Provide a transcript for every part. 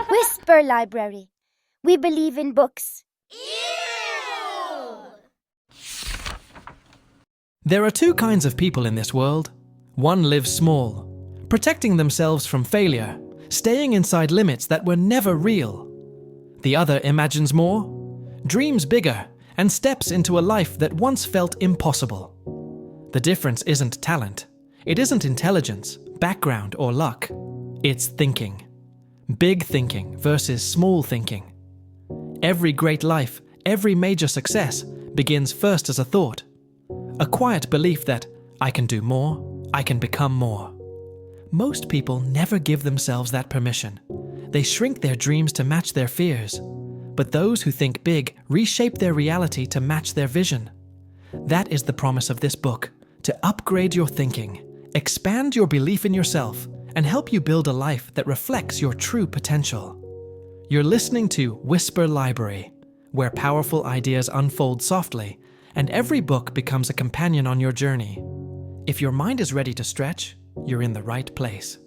Whisper Library. We believe in books. There are two kinds of people in this world. One lives small, protecting themselves from failure, staying inside limits that were never real. The other imagines more, dreams bigger, and steps into a life that once felt impossible. The difference isn't talent. It isn't intelligence, background, or luck. It's thinking. Big thinking versus small thinking. Every great life, every major success begins first as a thought. A quiet belief that I can do more, I can become more. Most people never give themselves that permission. They shrink their dreams to match their fears. But those who think big reshape their reality to match their vision. That is the promise of this book, to upgrade your thinking, expand your belief in yourself, and help you build a life that reflects your true potential. You're listening to Whisper Library, where powerful ideas unfold softly, and every book becomes a companion on your journey. If your mind is ready to stretch, you're in the right place.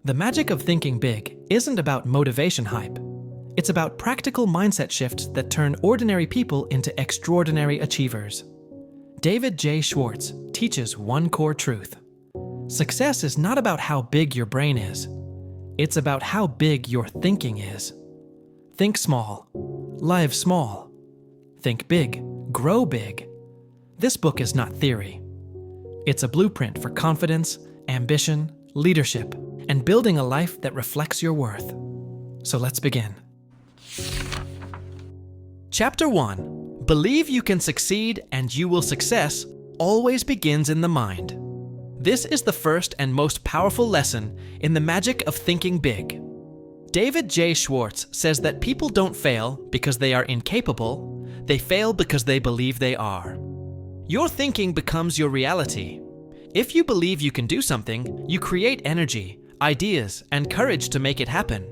The magic of thinking big isn't about motivation hype. It's about practical mindset shifts that turn ordinary people into extraordinary achievers. David J. Schwartz teaches one core truth. Success is not about how big your brain is. It's about how big your thinking is. Think small. Live small. Think big. Grow big. This book is not theory. It's a blueprint for confidence, ambition, leadership, and building a life that reflects your worth. So let's begin. Chapter 1. Believe you can succeed and you will success always begins in the mind. This is the first and most powerful lesson in the magic of thinking big. David J. Schwartz says that people don't fail because they are incapable, they fail because they believe they are. Your thinking becomes your reality. If you believe you can do something, you create energy, ideas, and courage to make it happen.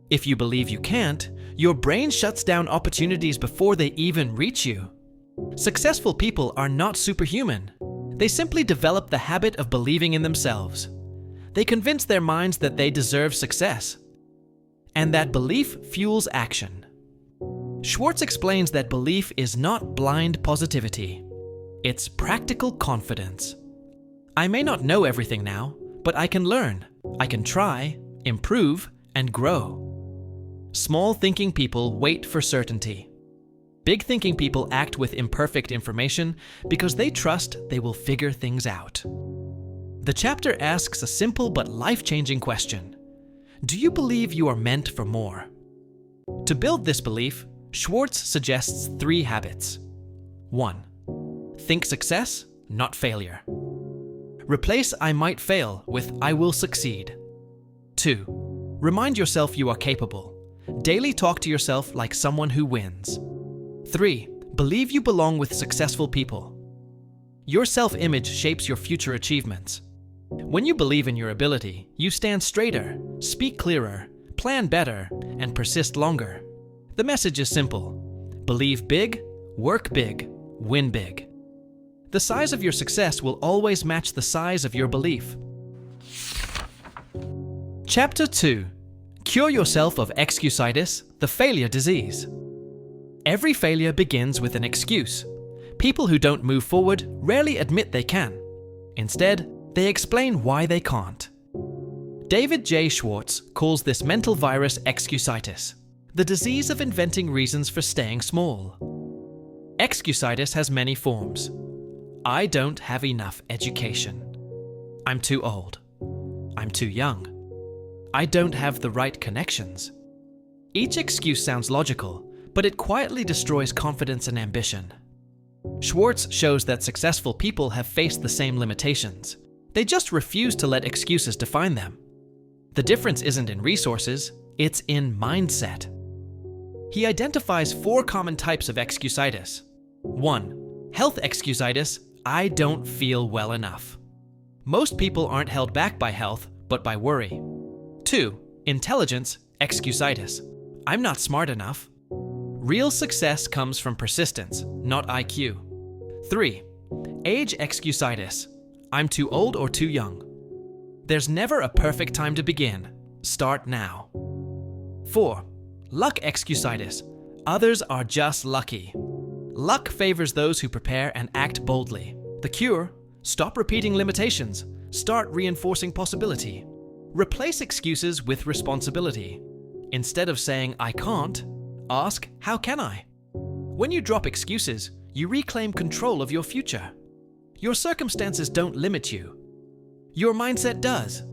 If you believe you can't, your brain shuts down opportunities before they even reach you. Successful people are not superhuman. They simply develop the habit of believing in themselves. They convince their minds that they deserve success. And that belief fuels action. Schwartz explains that belief is not blind positivity. It's practical confidence. I may not know everything now, but I can learn. I can try, improve, and grow. Small thinking people wait for certainty. Big thinking people act with imperfect information because they trust they will figure things out. The chapter asks a simple but life-changing question. Do you believe you are meant for more? To build this belief, Schwartz suggests 3 habits. 1. Think success, not failure. Replace I might fail with I will succeed. 2. Remind yourself you are capable. Daily talk to yourself like someone who wins. 3. Believe you belong with successful people. Your self-image shapes your future achievements. When you believe in your ability, you stand straighter, speak clearer, plan better, and persist longer. The message is simple. Believe big, work big, win big. The size of your success will always match the size of your belief. Chapter 2. Cure yourself of excusitis, the failure disease. Every failure begins with an excuse. People who don't move forward rarely admit they can. Instead, they explain why they can't. David J. Schwartz calls this mental virus excusitis, the disease of inventing reasons for staying small. Excusitis has many forms. I don't have enough education. I'm too old. I'm too young. I don't have the right connections. Each excuse sounds logical, but it quietly destroys confidence and ambition. Schwartz shows that successful people have faced the same limitations. They just refuse to let excuses define them. The difference isn't in resources, it's in mindset. He identifies 4 common types of excusitis. 1. Health excusitis, I don't feel well enough. Most people aren't held back by health, but by worry. 2. Intelligence excusitis, I'm not smart enough. Real success comes from persistence, not IQ. 3. Age excusitis, I'm too old or too young. There's never a perfect time to begin. Start now. 4. Luck excusitis. Others are just lucky. Luck favors those who prepare and act boldly. The cure? Stop repeating limitations. Start reinforcing possibility. Replace excuses with responsibility. Instead of saying, I can't, ask, how can I? When you drop excuses, you reclaim control of your future. Your circumstances don't limit you. Your mindset does.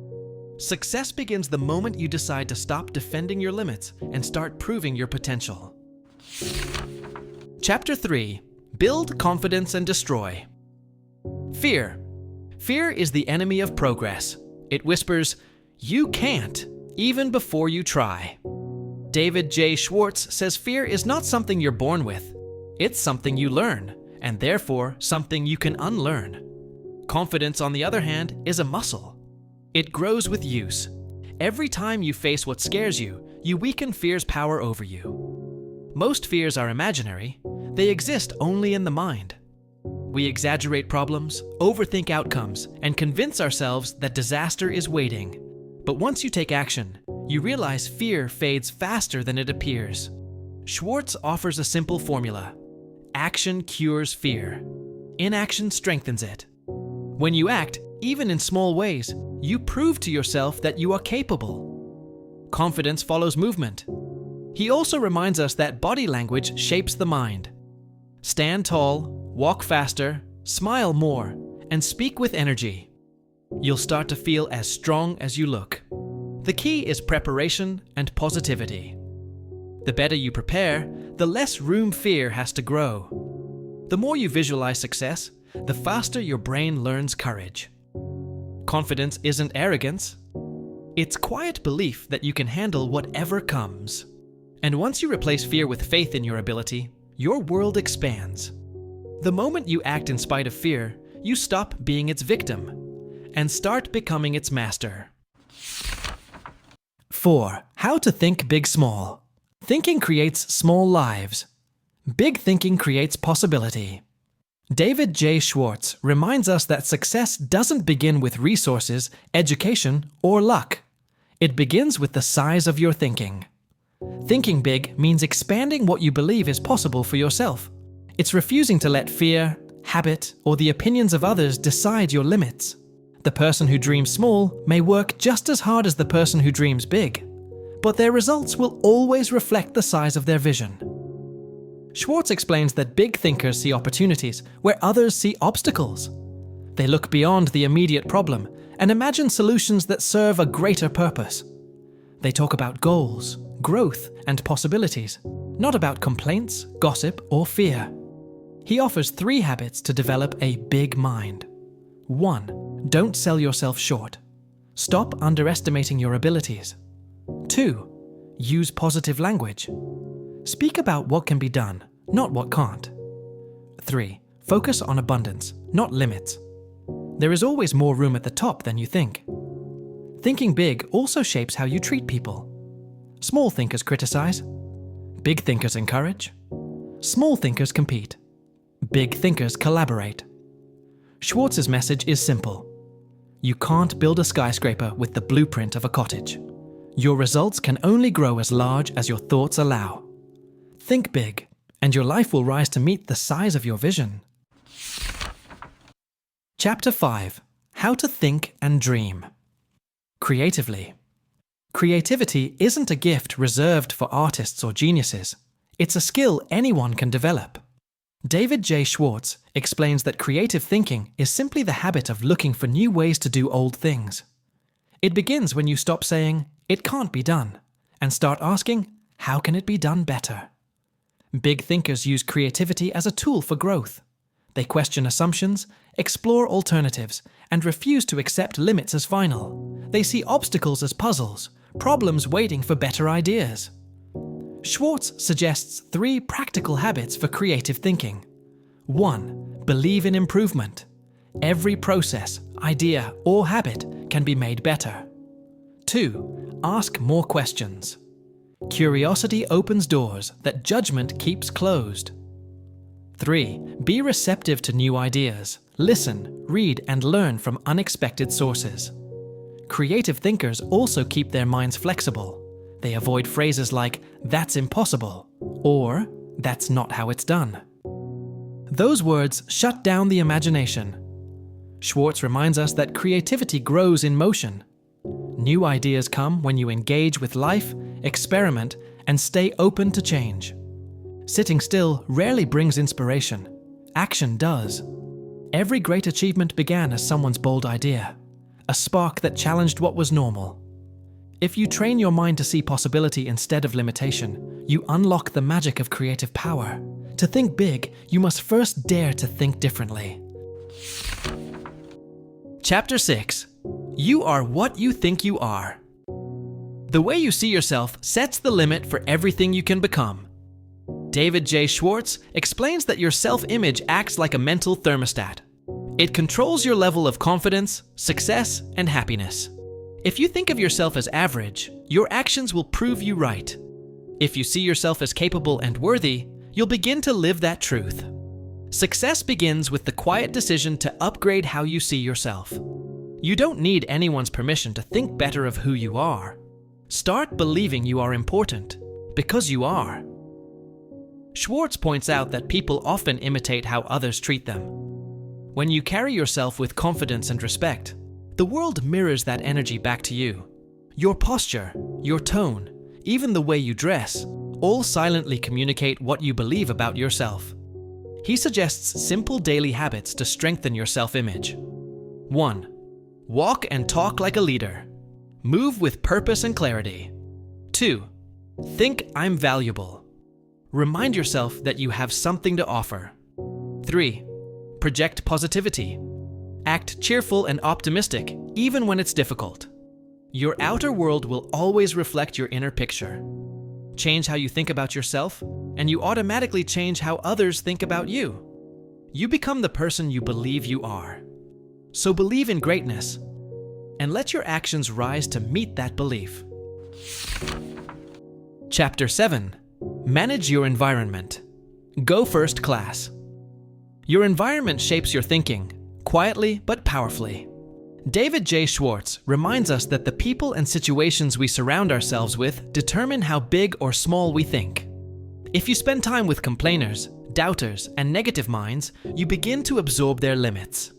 Success begins the moment you decide to stop defending your limits and start proving your potential. Chapter 3. Build confidence and destroy. Fear. Fear is the enemy of progress. It whispers, you can't, even before you try. David J. Schwartz says fear is not something you're born with. It's something you learn, and therefore something you can unlearn. Confidence, on the other hand, is a muscle. It grows with use. Every time you face what scares you, you weaken fear's power over you. Most fears are imaginary. They exist only in the mind. We exaggerate problems, overthink outcomes, and convince ourselves that disaster is waiting. But once you take action, you realize fear fades faster than it appears. Schwartz offers a simple formula. Action cures fear. Inaction strengthens it. When you act, even in small ways, you prove to yourself that you are capable. Confidence follows movement. He also reminds us that body language shapes the mind. Stand tall, walk faster, smile more, and speak with energy. You'll start to feel as strong as you look. The key is preparation and positivity. The better you prepare, the less room fear has to grow. The more you visualize success, the faster your brain learns courage. Confidence isn't arrogance. It's quiet belief that you can handle whatever comes. And once you replace fear with faith in your ability, your world expands. The moment you act in spite of fear, you stop being its victim and start becoming its master. 4. How to think big small. Thinking creates small lives. Big thinking creates possibility. David J. Schwartz reminds us that success doesn't begin with resources, education, or luck. It begins with the size of your thinking. Thinking big means expanding what you believe is possible for yourself. It's refusing to let fear, habit, or the opinions of others decide your limits. The person who dreams small may work just as hard as the person who dreams big, but their results will always reflect the size of their vision. Schwartz explains that big thinkers see opportunities where others see obstacles. They look beyond the immediate problem and imagine solutions that serve a greater purpose. They talk about goals, growth, and possibilities, not about complaints, gossip, or fear. He offers 3 habits to develop a big mind. 1. Don't sell yourself short. Stop underestimating your abilities. 2. Use positive language. Speak about what can be done, not what can't. 3. Focus on abundance, not limits. There is always more room at the top than you think. Thinking big also shapes how you treat people. Small thinkers criticize. Big thinkers encourage. Small thinkers compete. Big thinkers collaborate. Schwartz's message is simple. You can't build a skyscraper with the blueprint of a cottage. Your results can only grow as large as your thoughts allow. Think big, and your life will rise to meet the size of your vision. Chapter 5. How to think and dream. Creatively. Creativity isn't a gift reserved for artists or geniuses. It's a skill anyone can develop. David J. Schwartz explains that creative thinking is simply the habit of looking for new ways to do old things. It begins when you stop saying, "It can't be done," and start asking, "How can it be done better?" Big thinkers use creativity as a tool for growth. They question assumptions, explore alternatives, and refuse to accept limits as final. They see obstacles as puzzles, problems waiting for better ideas. Schwartz suggests 3 practical habits for creative thinking. 1. Believe in improvement. Every process, idea, or habit can be made better. 2. Ask more questions. Curiosity opens doors that judgment keeps closed. 3. Be receptive to new ideas. Listen, read, and learn from unexpected sources. Creative thinkers also keep their minds flexible. They avoid phrases like, "that's impossible," or "that's not how it's done." Those words shut down the imagination. Schwartz reminds us that creativity grows in motion. New ideas come when you engage with life, experiment, and stay open to change. Sitting still rarely brings inspiration. Action does. Every great achievement began as someone's bold idea, a spark that challenged what was normal. If you train your mind to see possibility instead of limitation, you unlock the magic of creative power. To think big, you must first dare to think differently. Chapter 6. You are what you think you are. The way you see yourself sets the limit for everything you can become. David J. Schwartz explains that your self-image acts like a mental thermostat. It controls your level of confidence, success, and happiness. If you think of yourself as average, your actions will prove you right. If you see yourself as capable and worthy, you'll begin to live that truth. Success begins with the quiet decision to upgrade how you see yourself. You don't need anyone's permission to think better of who you are. Start believing you are important, because you are. Schwartz points out that people often imitate how others treat them. When you carry yourself with confidence and respect, the world mirrors that energy back to you. Your posture, your tone, even the way you dress, all silently communicate what you believe about yourself. He suggests simple daily habits to strengthen your self-image. 1. Walk and talk like a leader. Move with purpose and clarity. 2. Think I'm valuable. Remind yourself that you have something to offer. 3. Project positivity. Act cheerful and optimistic, even when it's difficult. Your outer world will always reflect your inner picture. Change how you think about yourself, and you automatically change how others think about you. You become the person you believe you are. So believe in greatness, and let your actions rise to meet that belief. Chapter 7. Manage your environment. Go first class. Your environment shapes your thinking, quietly but powerfully. David J. Schwartz reminds us that the people and situations we surround ourselves with determine how big or small we think. If you spend time with complainers, doubters, and negative minds, you begin to absorb their limits.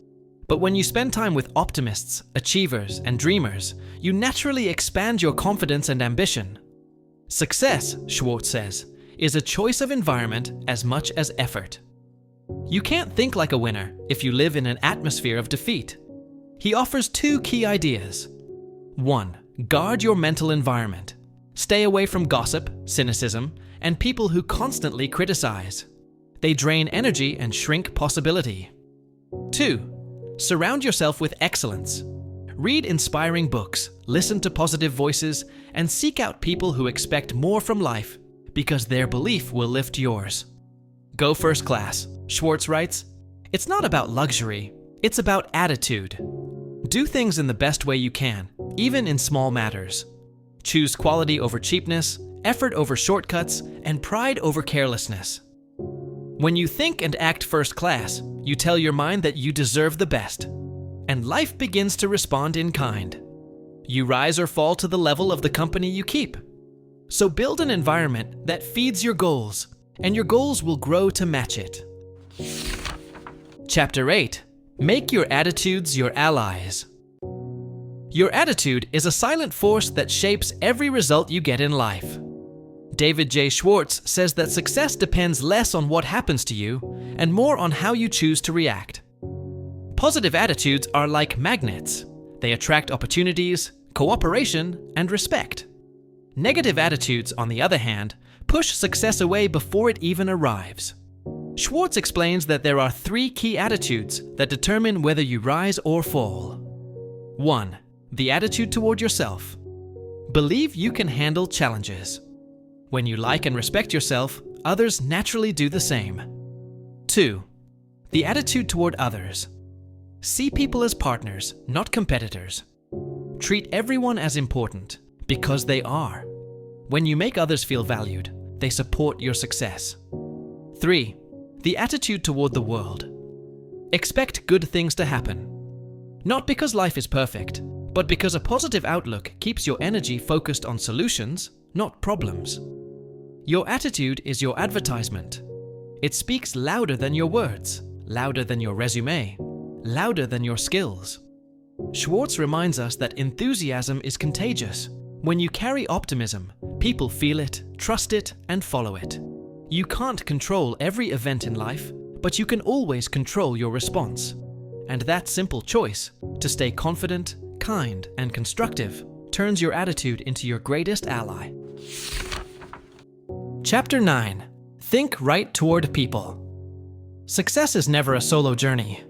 But when you spend time with optimists, achievers, and dreamers, you naturally expand your confidence and ambition. Success, Schwartz says, is a choice of environment as much as effort. You can't think like a winner if you live in an atmosphere of defeat. He offers 2 key ideas. 1. Guard your mental environment. Stay away from gossip, cynicism, and people who constantly criticize. They drain energy and shrink possibility. 2. Surround yourself with excellence. Read inspiring books, listen to positive voices, and seek out people who expect more from life, because their belief will lift yours. Go first class, Schwartz writes. It's not about luxury, it's about attitude. Do things in the best way you can, even in small matters. Choose quality over cheapness, effort over shortcuts, and pride over carelessness. When you think and act first class, you tell your mind that you deserve the best, and life begins to respond in kind. You rise or fall to the level of the company you keep. So build an environment that feeds your goals, and your goals will grow to match it. Chapter 8. Make your attitudes your allies. Your attitude is a silent force that shapes every result you get in life. David J. Schwartz says that success depends less on what happens to you and more on how you choose to react. Positive attitudes are like magnets. They attract opportunities, cooperation, and respect. Negative attitudes, on the other hand, push success away before it even arrives. Schwartz explains that there are 3 key attitudes that determine whether you rise or fall. 1. The attitude toward yourself. Believe you can handle challenges. When you like and respect yourself, others naturally do the same. 2. The attitude toward others. See people as partners, not competitors. Treat everyone as important, because they are. When you make others feel valued, they support your success. 3. The attitude toward the world. Expect good things to happen. Not because life is perfect, but because a positive outlook keeps your energy focused on solutions, not problems. Your attitude is your advertisement. It speaks louder than your words, louder than your resume, louder than your skills. Schwartz reminds us that enthusiasm is contagious. When you carry optimism, people feel it, trust it, and follow it. You can't control every event in life, but you can always control your response. And that simple choice, to stay confident, kind, and constructive, turns your attitude into your greatest ally. Chapter 9. Think right toward people. Success is never a solo journey.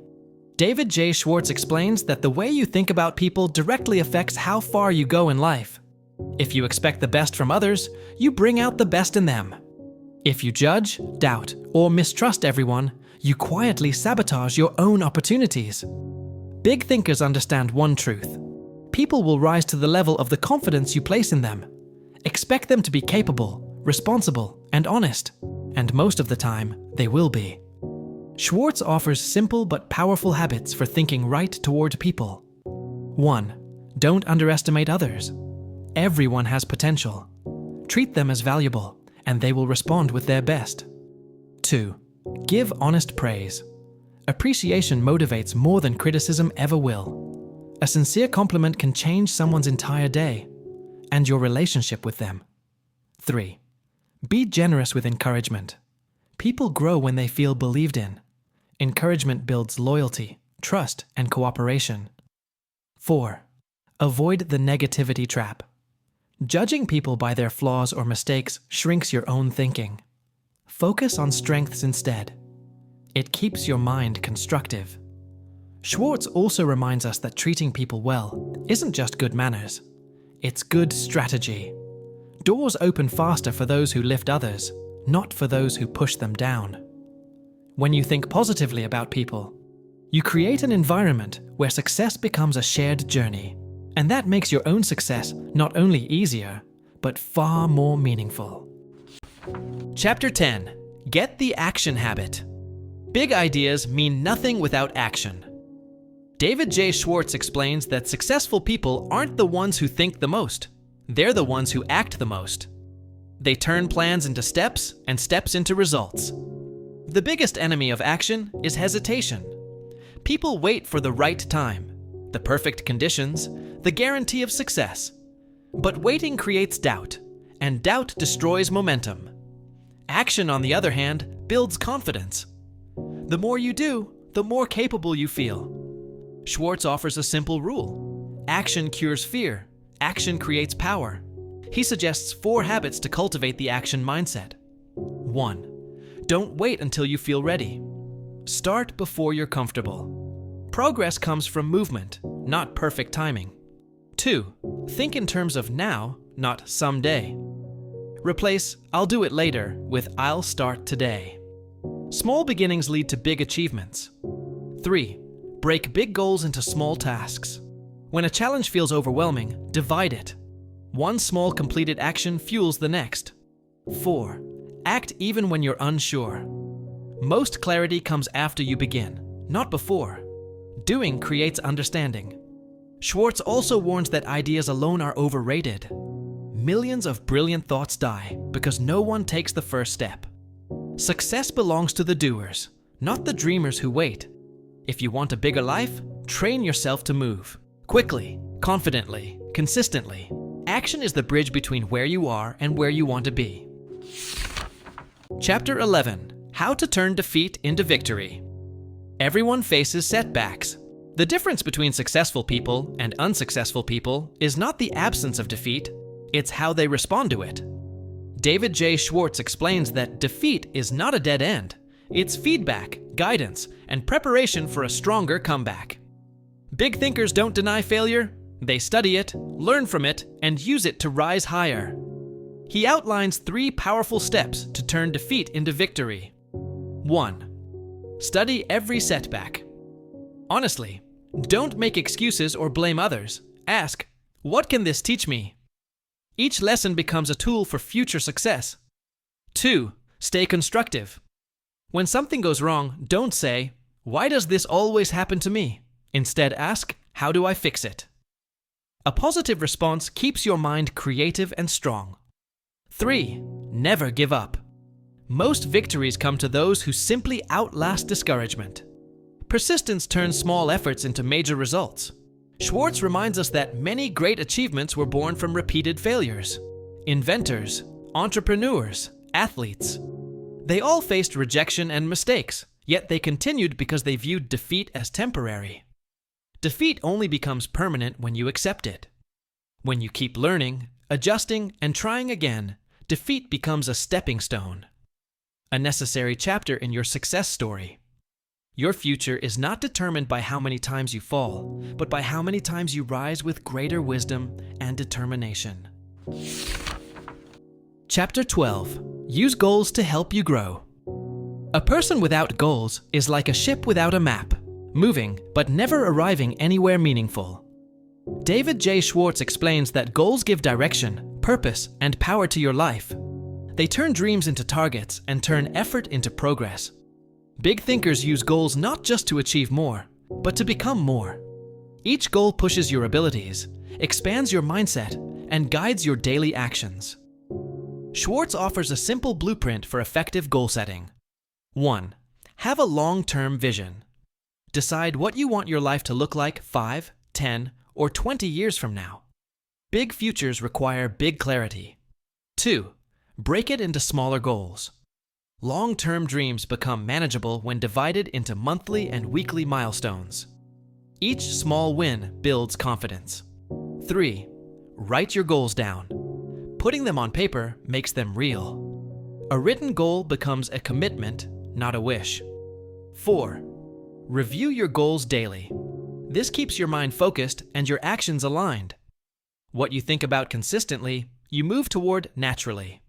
David J. Schwartz explains that the way you think about people directly affects how far you go in life. If you expect the best from others, you bring out the best in them. If you judge, doubt, or mistrust everyone, you quietly sabotage your own opportunities. Big thinkers understand one truth. People will rise to the level of the confidence you place in them. Expect them to be capable, responsible, and honest. And most of the time, they will be. Schwartz offers simple but powerful habits for thinking right toward people. 1. Don't underestimate others. Everyone has potential. Treat them as valuable, and they will respond with their best. 2. Give honest praise. Appreciation motivates more than criticism ever will. A sincere compliment can change someone's entire day, and your relationship with them. 3. Be generous with encouragement. People grow when they feel believed in. Encouragement builds loyalty, trust, and cooperation. 4. Avoid the negativity trap. Judging people by their flaws or mistakes shrinks your own thinking. Focus on strengths instead. It keeps your mind constructive. Schwartz also reminds us that treating people well isn't just good manners. It's good strategy. Doors open faster for those who lift others, not for those who push them down. When you think positively about people, you create an environment where success becomes a shared journey, and that makes your own success not only easier, but far more meaningful. Chapter 10. Get the action habit. Big ideas mean nothing without action. David J. Schwartz explains that successful people aren't the ones who think the most. They're the ones who act the most. They turn plans into steps and steps into results. The biggest enemy of action is hesitation. People wait for the right time, the perfect conditions, the guarantee of success. But waiting creates doubt, and doubt destroys momentum. Action, on the other hand, builds confidence. The more you do, the more capable you feel. Schwartz offers a simple rule. Action cures fear. Action creates power. He suggests 4 habits to cultivate the action mindset. 1. Don't wait until you feel ready. Start before you're comfortable. Progress comes from movement, not perfect timing. 2. Think in terms of now, not someday. Replace "I'll do it later" with "I'll start today." Small beginnings lead to big achievements. 3. Break big goals into small tasks. When a challenge feels overwhelming, divide it. One small completed action fuels the next. 4. Act even when you're unsure. Most clarity comes after you begin, not before. Doing creates understanding. Schwartz also warns that ideas alone are overrated. Millions of brilliant thoughts die because no one takes the first step. Success belongs to the doers, not the dreamers who wait. If you want a bigger life, train yourself to move. Quickly, confidently, consistently. Action is the bridge between where you are and where you want to be. Chapter 11. How to turn defeat into victory. Everyone faces setbacks. The difference between successful people and unsuccessful people is not the absence of defeat, it's how they respond to it. David J. Schwartz explains that defeat is not a dead end. It's feedback, guidance, and preparation for a stronger comeback. Big thinkers don't deny failure. They study it, learn from it, and use it to rise higher. He outlines 3 powerful steps to turn defeat into victory. 1. Study every setback. Honestly, don't make excuses or blame others. Ask, what can this teach me? Each lesson becomes a tool for future success. 2. Stay constructive. When something goes wrong, don't say, "Why does this always happen to me?" Instead, ask, "How do I fix it?" A positive response keeps your mind creative and strong. 3. Never give up. Most victories come to those who simply outlast discouragement. Persistence turns small efforts into major results. Schwartz reminds us that many great achievements were born from repeated failures. Inventors, entrepreneurs, athletes. They all faced rejection and mistakes, yet they continued because they viewed defeat as temporary. Defeat only becomes permanent when you accept it. When you keep learning, adjusting, and trying again, defeat becomes a stepping stone. A necessary chapter in your success story. Your future is not determined by how many times you fall, but by how many times you rise with greater wisdom and determination. Chapter 12. Use goals to help you grow. A person without goals is like a ship without a map, moving but never arriving anywhere meaningful. David J. Schwartz explains that goals give direction, purpose, and power to your life. They turn dreams into targets and turn effort into progress. Big thinkers use goals not just to achieve more, but to become more. Each goal pushes your abilities, expands your mindset, and guides your daily actions. Schwartz offers a simple blueprint for effective goal setting. 1. Have a long-term vision. Decide what you want your life to look like 5, 10, or 20 years from now. Big futures require big clarity. 2. Break it into smaller goals. Long-term dreams become manageable when divided into monthly and weekly milestones. Each small win builds confidence. 3. Write your goals down. Putting them on paper makes them real. A written goal becomes a commitment, not a wish. 4. Review your goals daily. This keeps your mind focused and your actions aligned. What you think about consistently, you move toward naturally.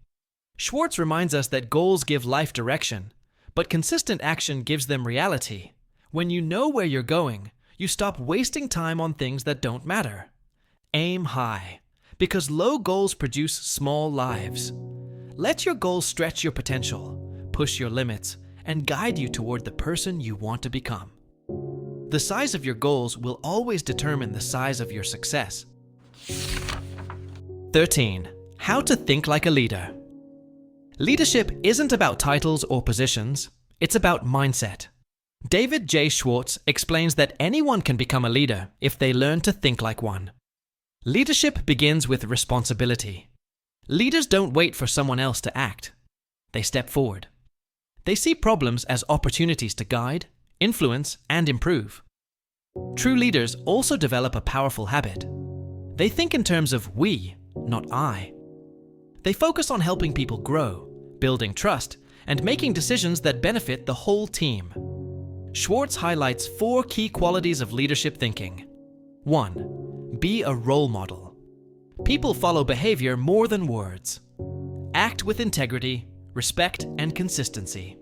Schwartz reminds us that goals give life direction, but consistent action gives them reality. When you know where you're going, you stop wasting time on things that don't matter. Aim high, because low goals produce small lives. Let your goals stretch your potential, push your limits, and guide you toward the person you want to become. The size of your goals will always determine the size of your success. 13. How to think like a leader. Leadership isn't about titles or positions, it's about mindset. David J. Schwartz explains that anyone can become a leader if they learn to think like one. Leadership begins with responsibility. Leaders don't wait for someone else to act. They step forward. They see problems as opportunities to guide, influence, and improve. True leaders also develop a powerful habit. They think in terms of we, not I. They focus on helping people grow, building trust, and making decisions that benefit the whole team. Schwartz highlights 4 key qualities of leadership thinking. 1. Be a role model. People follow behavior more than words. Act with integrity, respect, and consistency.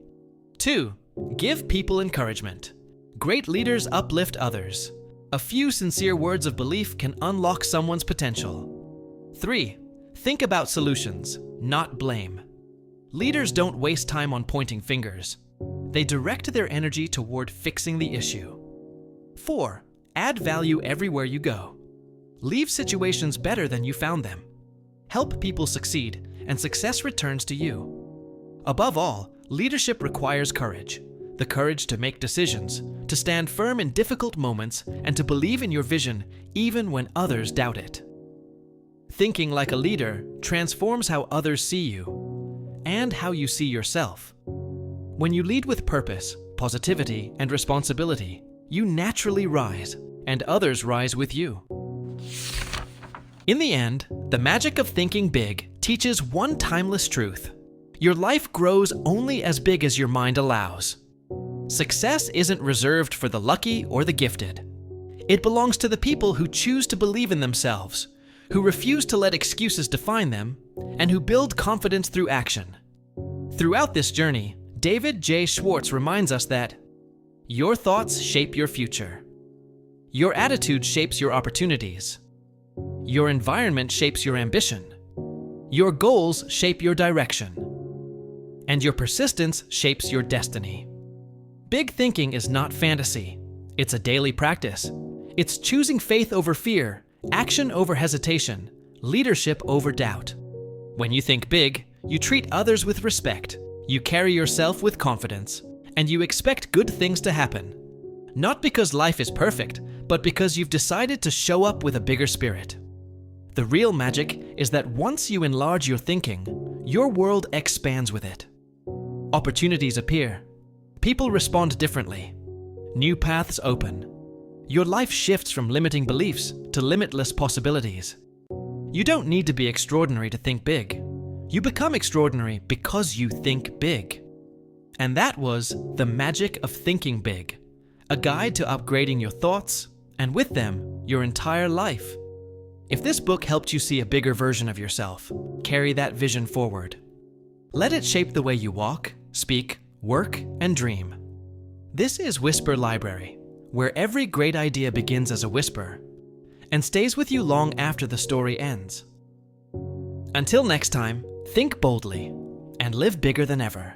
2. Give people encouragement. Great leaders uplift others. A few sincere words of belief can unlock someone's potential. 3. Think about solutions, not blame. Leaders don't waste time on pointing fingers. They direct their energy toward fixing the issue. 4. Add value everywhere you go. Leave situations better than you found them. Help people succeed, and success returns to you. Above all, leadership requires courage. The courage to make decisions, to stand firm in difficult moments, and to believe in your vision even when others doubt it. Thinking like a leader transforms how others see you and how you see yourself. When you lead with purpose, positivity, and responsibility, you naturally rise, and others rise with you. In the end, the magic of thinking big teaches one timeless truth. Your life grows only as big as your mind allows. Success isn't reserved for the lucky or the gifted. It belongs to the people who choose to believe in themselves, who refuse to let excuses define them, and who build confidence through action. Throughout this journey, David J. Schwartz reminds us that your thoughts shape your future. Your attitude shapes your opportunities. Your environment shapes your ambition. Your goals shape your direction. And your persistence shapes your destiny. Big thinking is not fantasy. It's a daily practice. It's choosing faith over fear Action over hesitation, leadership over doubt. When you think big, you treat others with respect, you carry yourself with confidence, and you expect good things to happen. Not because life is perfect, but because you've decided to show up with a bigger spirit. The real magic is that once you enlarge your thinking, your world expands with it. Opportunities appear. People respond differently. New paths open. Your life shifts from limiting beliefs to limitless possibilities. You don't need to be extraordinary to think big. You become extraordinary because you think big. And that was The Magic of Thinking Big, a guide to upgrading your thoughts, and with them, your entire life. If this book helped you see a bigger version of yourself, carry that vision forward. Let it shape the way you walk, speak, work, and dream. This is Whisper Library, where every great idea begins as a whisper and stays with you long after the story ends. Until next time, think boldly and live bigger than ever.